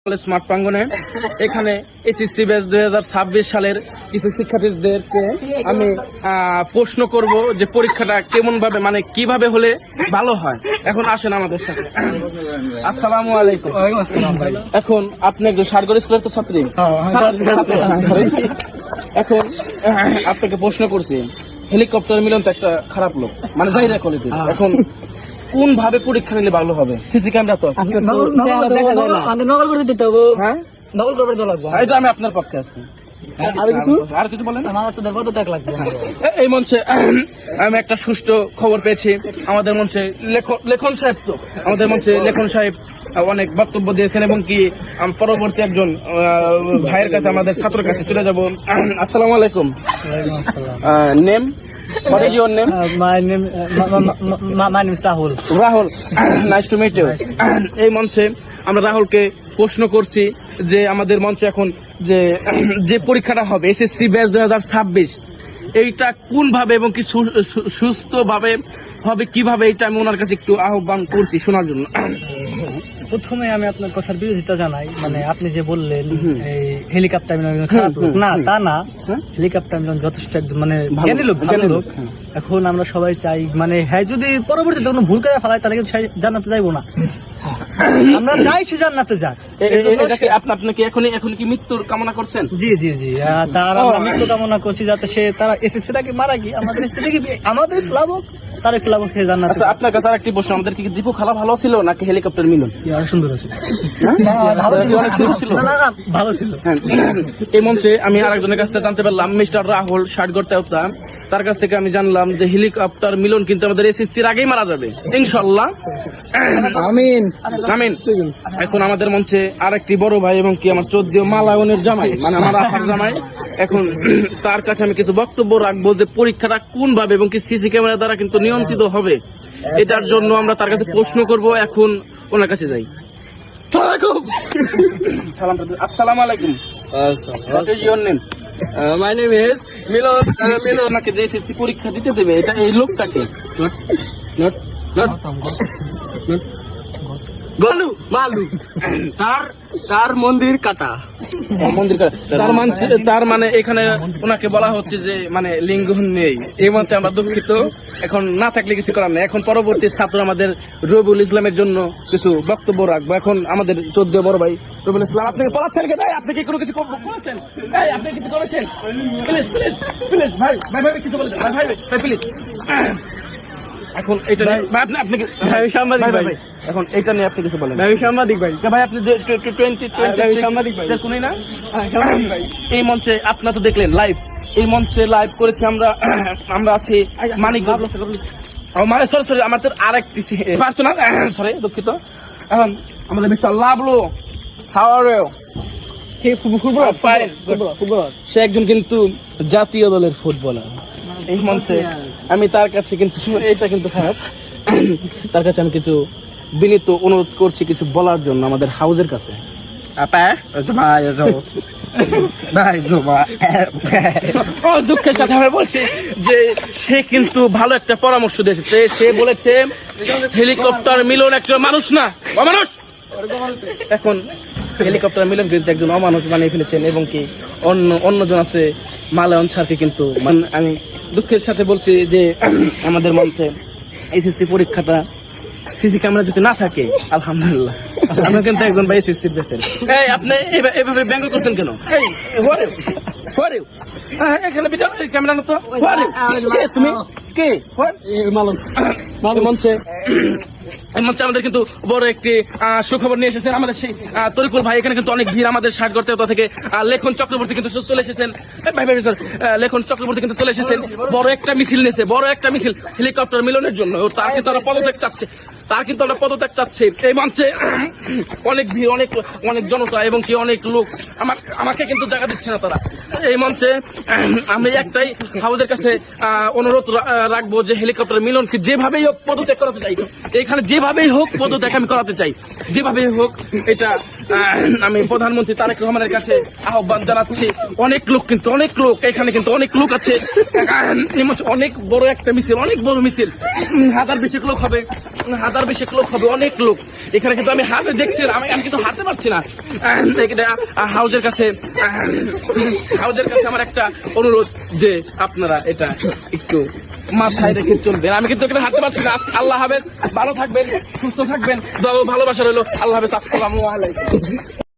Smart প্রাঙ্গনে এখানে SSC batch 2026 সালের কিছু শিক্ষার্থীদেরকে আমি প্রশ্ন করব যে পরীক্ষাটা কেমন ভাবে মানে কিভাবে হলে ভালো হয়। এখন আসেন আমাদের সাথে। আসসালামু আলাইকুম। এখন আপনি একজন সারগর স্কুলের তো ছাত্রী। এখন আপনাকে প্রশ্ন করছি, হেলিকপ্টার মিলন তো একটা খারাপ লোক, মানে জাহিরা কোয়ালিটি। এখন কোন ভাবে পরীক্ষা নিলে ভালো হবে? সিসি ক্যামেরা তো আছে, নকল করে দিতে হবে। হ্যাঁ নকল করে দিতে লাগবে। এটা আমি আপনার পক্ষে আছি। আর কিছু বলেন। আমার হচ্ছে পদত্যাগ লাগবে। এই মঞ্চে আমি একটা সুষ্ঠু খবর পেয়েছি। আমাদের মঞ্চে লেখন সাহেব তো আমাদের মঞ্চে লেখন সাহেব অনেক বক্তব্য দিয়েছেন এবং কি পরবর্তী একজন ভাইয়ের কাছে আমাদের ছাত্রের কাছে চলে যাব। আসসালামু আলাইকুম। Name What is your name? My name is Rahul. Rahul, nice to meet you. এই মঞ্চে আমরা রাহুলকে প্রশ্ন করছি যে আমাদের মঞ্চে এখন যে পরীক্ষাটা হবে এসএসসি ব্যাচ 2026, এইটা কোন ভাবে এবং কি সুস্থ ভাবে হবে, কিভাবে, এটা আমি ওনার কাছে একটু আহ্বান করছি শোনার জন্য। প্রথমে আমি আপনার কথার বিরোধিতা জানাই। মানে আপনি যে বললেন এই হেলিকপ্টার মিলন খারাপ লোক, না তা না। হেলিকপ্টার মিলন যথেষ্ট একজন মানে জ্ঞানী লোক, ভালো লোক। এখন আমরা সবাই চাই মানে হ্যাঁ যদি পরবর্তীতে কোনো ভুল করে ফেলায় তাহলে কিন্তু জান্নাতে যাইবো না। আমরা চাই সে জান্নাতে যাক। আপনি কি এখন কি মৃত্যুর কামনা করছেন? জি জি জি, তার আমরা মৃত্যু কামনা করছি যাতে সে তারা এসএসসিটাকে মারা গিয়ে আমাদের এসএসসিটাকে আমাদের লাভ হোক, তার একটু লাভ হোক, সে জান্নাতে। আচ্ছা, আপনার কাছে আরেকটি প্রশ্ন, আমাদের কি দীপু খালা ভালো ছিল নাকি হেলিকপ্টার মিলন? সুন্দর ছিল, ভালো ছিল। এই মঞ্চে আমি আরেকজনের কাছ থেকে জানতে পারলাম, মিস্টার রাহুল ষাটগড় তেওতা, তার কাছ থেকে আমি জানলাম যে হেলিকপ্টার মিলন কিন্তু আমাদের এসএসসির আগেই মারা যাবে ইনশাআল্লাহ। আমিন আমিন। এখন আমাদের মঞ্চে আরেকটি বড় ভাই এবং কি আমার 14 মালায়নের জামাই, মানে আমার আপার জামাই, এখন তার কাছে আমি কিছু বক্তব্য রাখবো যে পরীক্ষাটা কোন ভাবে এবং কি সিসি ক্যামেরা দ্বারা কিন্তু নিয়ন্ত্রিত হবে, এটার জন্য আমরা তার কাছে প্রশ্ন করব। এখন ওনার কাছে যাই। আসসালামু আলাইকুম। What is your name? My name is মিলন। মিলন আমাকে যে এসএসসি পরীক্ষা দিতে দেবে, এটা এই লোকটাকে গলু মালু তার মন্দির কাটা। তার মানে এখানে ওনাকে বলা হচ্ছে যে মানে লিঙ্গ নেই। এই মঞ্চে আমরা দুঃখিত, এখন না থাকলে কিছু করার নেই। এখন পরবর্তী ছাত্র আমাদের রবিউল ইসলামের জন্য কিছু বক্তব্য রাখবো। এখন আমাদের 14 বড় ভাই রবিউল ইসলাম, আপনাকে পড়াচ্ছেন কেন? আপনি কি কোনো কিছু করেছেন? আপনি কিছু করেছেন? প্লিজ প্লিজ প্লিজ ভাই ভাই ভাই কিছু বলেছেন ভাই ভাই প্লিজ। এখন এটা আপনি সাংবাদিক ভাই, এখন এটা নিয়ে আপনি কিছু বলেন। সাংবাদিক ভাই ভাই আপনি 20 সাংবাদিক ভাই শুনি না? এই মঞ্চে আপনারা তো দেখলেন লাইভ, এই মঞ্চে লাইভ করেছি আমরা আছি মানিকগঞ্জ। মানে সরি আমাদের আরেকটি পার্সোনাল, সরি দুঃখিত। এখন আমাদের mister Lovelu, how are you? সে একজন কিন্তু জাতীয় দলের ফুটবলার। এই মঞ্চে আমি তার কাছে কিন্তু এটা কিন্তু খারাপ, তার কাছে আমি কিছু বিনীত অনুরোধ করছি কিছু বলার জন্য আমাদের হাউজের কাছে। দুঃখের সাথে আমি বলছি যে সে কিন্তু ভালো একটা পরামর্শ দিয়েছে। সে বলেছে হেলিকপ্টার মিলন একটা মানুষ না, অমানুষ। এখন হেলিকপ্টার মিলন কিন্তু একজন অমানুষ বানিয়ে ফেলেছেন এবং কি অন্যজন আছে মালায়ন স্যারকে কিন্তু আমি দুঃখের সাথে বলছি যে আমাদের মঞ্চে এসএসসি পরীক্ষাটা সিসি ক্যামেরা যদি না থাকে আলহামদুলিল্লাহ আমরা কিন্তু একজন ভাই এসএসসি পেয়েছেন। এই আপনি এভাবে ব্যঙ্গ করছেন কেন? এখানে ক্যামেরা না তো তুমি কে মঞ্চে আমাদের কিন্তু বড় একটি সুখবর নিয়ে এসেছেন আমাদের সেই তরিকুল ভাই। এখানে কিন্তু অনেক ভিড় আমাদের ষাটগড় তেওতা থেকে। লেখন চক্রবর্তী কিন্তু চলে এসেছেন। লেখন চক্রবর্তী কিন্তু চলে এসেছেন। বড় একটা মিছিল নিয়েছে, বড় একটা মিছিল হেলিকপ্টার মিলনের জন্য। তার কিন্তু আমরা পদত্যাগ চাচ্ছে। এই মঞ্চে অনেক ভিড়, অনেক জনতা এবং কি অনেক লোক আমাকে কিন্তু জায়গা দিচ্ছে না তারা। এই মঞ্চে আমি একটাই হাউজের কাছে অনুরোধ রাখবো যে হেলিকপ্টার মিলনকে যেভাবেই হোক পদত্যাগ করাতে চাই, এখানে যেভাবেই হোক পদত্যাগ আমি করাতে চাই, যেভাবেই হোক। এটা আমি প্রধানমন্ত্রী তারেক রহমানের কাছে আহ্বান জানাচ্ছি। অনেক লোক কিন্তু এখানে কিন্তু অনেক লোক আছে। অনেক বড় একটা মিছিল, অনেক বড় মিছিল, হাজার বেশি লোক হবে, হাজার হাজার বেশি লোক হবে, অনেক লোক এখানে কিন্তু আমি হাতে দেখছি, আমি কিন্তু হাঁটতে পারছি না। হাউজের কাছে আমার একটা অনুরোধ যে আপনারা এটা একটু মাথায় রেখে চলবেন। আমি কিন্তু এখানে হাঁটতে পারছি না। আল্লাহ হাফেজ, ভালো থাকবেন, সুস্থ থাকবেন, ভালোবাসা রইলো। আল্লাহ হাফেজ, আসসালামু আলাইকুম।